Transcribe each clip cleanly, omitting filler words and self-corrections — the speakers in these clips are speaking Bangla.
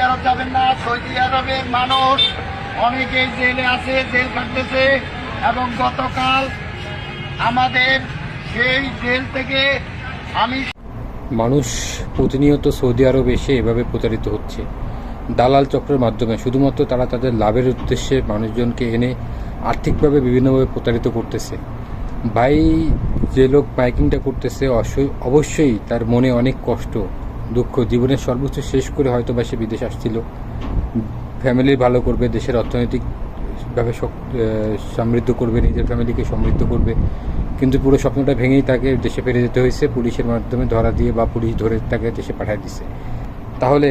আরব যাবেন না। সৌদি আরবের মানুষ অনেকেই জেলে আছে, জেল কাটতেছে, এবং গতকাল আমাদের সেই জেল থেকে আমি মানুষ প্রতিনিয়ত সৌদি আরব এসে এভাবে প্রতারিত হচ্ছে দালাল চক্রের মাধ্যমে। শুধুমাত্র তারা তাদের লাভের উদ্দেশ্যে মানুষজনকে এনে আর্থিকভাবে বিভিন্নভাবে প্রতারিত করতেছে। ভাই, যে লোক মাইকিংটা করতেছে অবশ্যই তার মনে অনেক কষ্ট, দুঃখ। জীবনের সর্বোচ্চ শেষ করে হয়তো বা সে বিদেশ আসছিল, ফ্যামিলি ভালো করবে, দেশের অর্থনৈতিকভাবে সমৃদ্ধ করবে, নিজের ফ্যামিলিকে সমৃদ্ধ করবে, কিন্তু পুরো স্বপ্নটা ভেঙেই তাকে দেশে ফিরে যেতে হয়েছে। পুলিশের মাধ্যমে ধরা দিয়ে বা পুলিশ ধরে তাকে দেশে পাঠিয়ে দিছে। তাহলে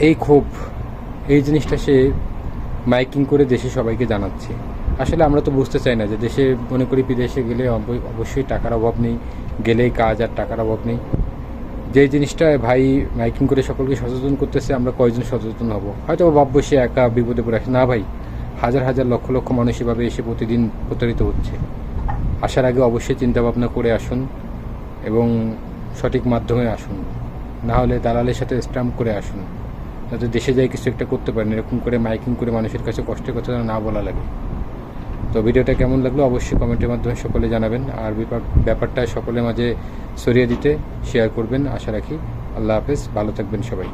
এই ক্ষোভ, এই জিনিসটা সে মাইকিং করে দেশে সবাইকে জানাচ্ছে। আসলে আমরা তো বুঝতে চাই না যে দেশে মনে করি বিদেশে গেলে অবশ্যই টাকার অভাব নেই, গেলেই কাজ আর টাকার অভাব নেই। যে জিনিসটা ভাই মাইকিং করে সকলকে সচেতন করতেছে, আমরা কয়জন সচেতন হব? হয়তো ভাববো সে একা বিপদে পড়ে আসে। না ভাই, হাজার হাজার লক্ষ লক্ষ মানুষ এভাবে এসে প্রতিদিন প্রতারিত হচ্ছে। আসার আগে অবশ্যই চিন্তাভাবনা করে আসুন এবং সঠিক মাধ্যমে আসুন, না হলে দালালের সাথে স্ট্যাম্প করে আসুন, যাতে দেশে যাই কিছু একটা করতে পারেন। এরকম করে মাইকিং করে মানুষের কাছে কষ্টের কথা না বলা লাগে। তো ভিডিওটা কেমন লাগলো অবশ্যই কমেন্টের মাধ্যমে সকলে জানাবেন, আর ব্যাপারটা সকলের মাঝে ছড়িয়ে দিতে শেয়ার করবেন আশা রাখি। আল্লাহ হাফেজ, ভালো থাকবেন সবাই।